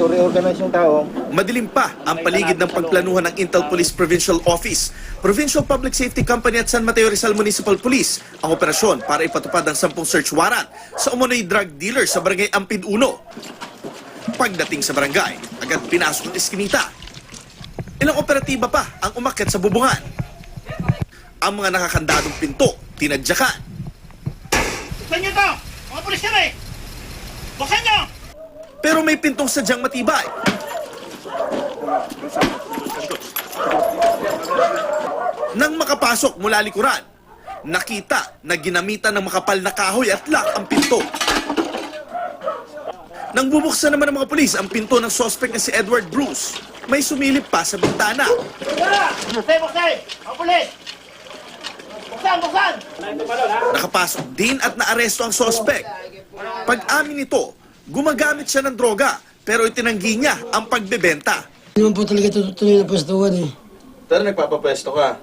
to reorganize yung tao. Madilim pa ang paligid ng pagplanuhan ng Intel Police Provincial Office, Provincial Public Safety Company at San Mateo Rizal Municipal Police ang operasyon para ipatupad ang 10 search warrant sa umunoy drug dealer sa barangay Ampid 1. Pagdating sa barangay, agad pinasok ang eskinita. Ilang operatiba pa ang umakyat sa bubungan. Ang mga nakakandadong pinto, tinadyakan. Buksan nyo to! Mga pulis kami! Buksan nyo! Pero may pintong sadyang matibay. Nang makapasok mula likuran, nakita na ginamitan ng makapal na kahoy at lock ang pinto. Nang bubuksan naman ng mga pulis ang pinto ng suspect na si Edward Bruce, may sumilip pa sa bintana. Buksan! Buksan! Mga pulis! Buksan! Buksan! Nakapasok din at naaresto ang suspect. Pag-amin nito, gumagamit siya ng droga pero itinanggi niya ang pagbebenta. Hindi naman po talaga tutuloy na pwestuhan eh. Pero nagpapapwesto ka.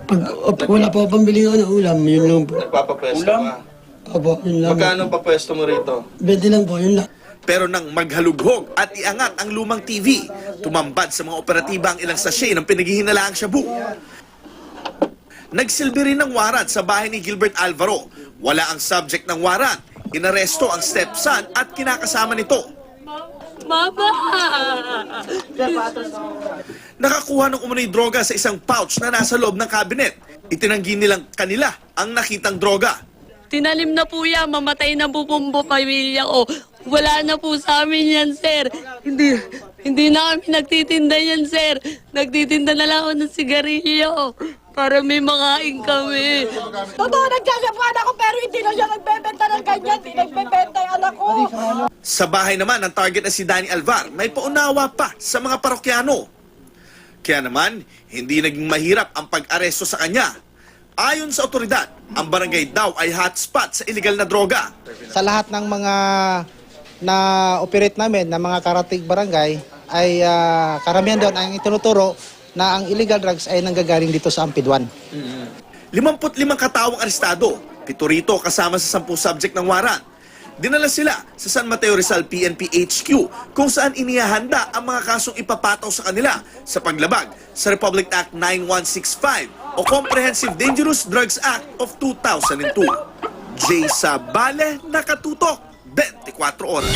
Pag wala po pambili ng ulam, yun lang po. Nagpapapwesto ka. Opo, yun lang. Magkano pa pwesto mo rito? 20 lang po, yun lang. Pero nang maghalughog at iangat ang lumang TV, tumambad sa mga operatiba ang ilang sachet ng pinaghihinalaang shabu. Nagsilbi rin ng warrant sa bahay ni Gilbert Alvaro. Wala ang subject ng warrant. Inaresto ang stepson at kinakasama nito. Mama! Nakakuha ng umunoy droga sa isang pouch na nasa loob ng cabinet. Itinanggi nilang kanila ang nakitang droga. Tinalim na po yan, mamatay na po bumbo pamilya ko. Wala na po sa amin yan, sir. Hindi na kami nagtitinda yan, sir. Nagtitinda na lang ako ng sigarilyo para may makain kami. Totoo, nagsasabuhan ako pero hindi na siya nagbebenta ng ganyan. Hindi nagbebenta yung anak ko. Sa bahay naman ng target na si Danny Alvar, may paunawa pa sa mga parokyano. Kaya naman, hindi naging mahirap ang pag-aresto sa kanya. Ayon sa otoridad, ang barangay daw ay hotspot sa illegal na droga. Sa lahat ng mga na-operate namin, ng mga karatig barangay, ay karamihan doon ang itinuturo na ang illegal drugs ay nanggagaling dito sa Ampid 1. 55 katawang arestado, 7 rito kasama sa 10 subject ng warrant. Dinala sila sa San Mateo Rizal PNP HQ kung saan inihahanda ang mga kasong ipapataw sa kanila sa paglabag sa Republic Act 9165 o Comprehensive Dangerous Drugs Act of 2002. Jay Sabale, nakatutok, 24 oras.